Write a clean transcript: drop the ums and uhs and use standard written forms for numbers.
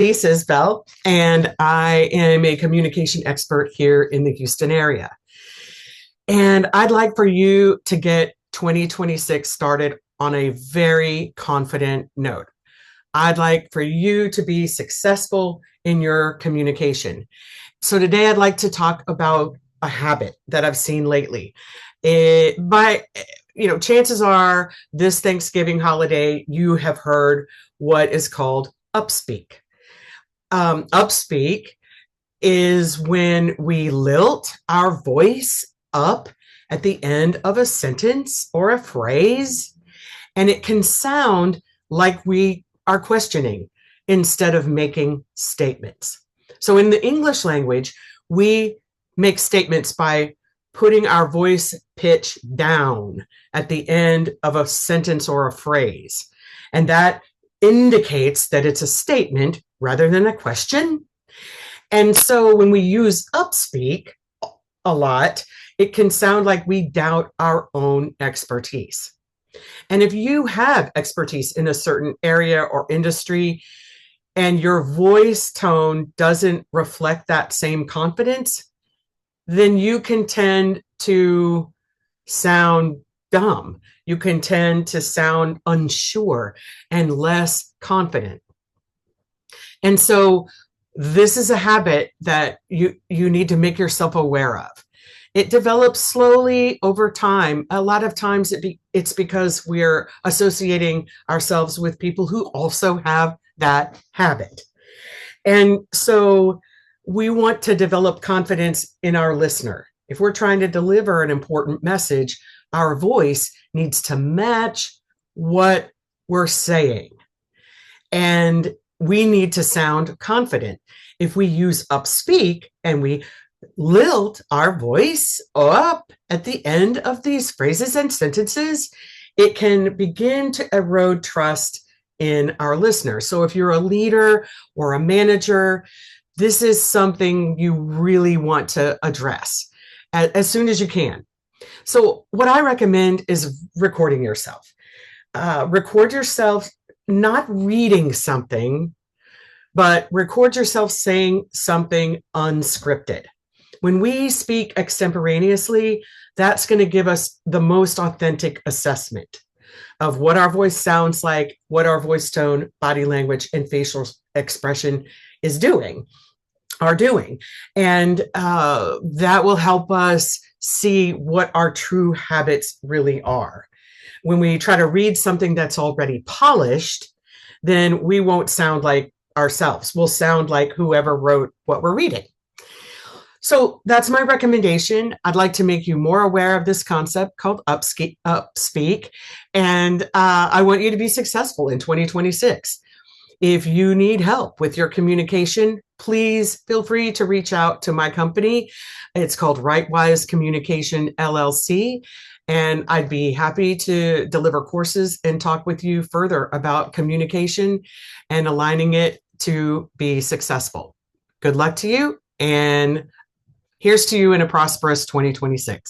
Alise Isbell, and I am a communication expert here in the Houston area. And I'd like for you to get 2026 started on a very confident note. I'd like for you to be successful in your communication. So today I'd like to talk about a habit that I've seen lately. Chances are this Thanksgiving holiday, you have heard what is called Upspeak. Upspeak is when we lilt our voice up at the end of a sentence or a phrase, and it can sound like we are questioning instead of making statements. So in the English language, we make statements by putting our voice pitch down at the end of a sentence or a phrase. And that indicates that it's a statement rather than a question. And so when we use upspeak a lot, it can sound like we doubt our own expertise. And if you have expertise in a certain area or industry and your voice tone doesn't reflect that same confidence, then you can tend to sound dumb. You can tend to sound unsure and less confident. And so this is a habit that you need to make yourself aware of. It develops slowly over time. A lot of times it's because we're associating ourselves with people who also have that habit. And so we want to develop confidence in our listener. If we're trying to deliver an important message, our voice needs to match what we're saying. And we need to sound confident. If we use upspeak and we lilt our voice up at the end of these phrases and sentences, it can begin to erode trust in our listeners. So if you're a leader or a manager, this is something you really want to address as soon as you can. So what I recommend is recording yourself. Record yourself not reading something, but record yourself saying something unscripted. When we speak extemporaneously, that's going to give us the most authentic assessment of what our voice sounds like, what our voice tone, body language, and facial expression is doing. And that will help us see what our true habits really are. When we try to read something that's already polished, then we won't sound like ourselves. We'll sound like whoever wrote what we're reading. So that's my recommendation. I'd like to make you more aware of this concept called Upspeak, and I want you to be successful in 2026. If you need help with your communication, please feel free to reach out to my company. It's called Rightwise Communication LLC, and I'd be happy to deliver courses and talk with you further about communication and aligning it to be successful. Good luck to you, and here's to you in a prosperous 2026.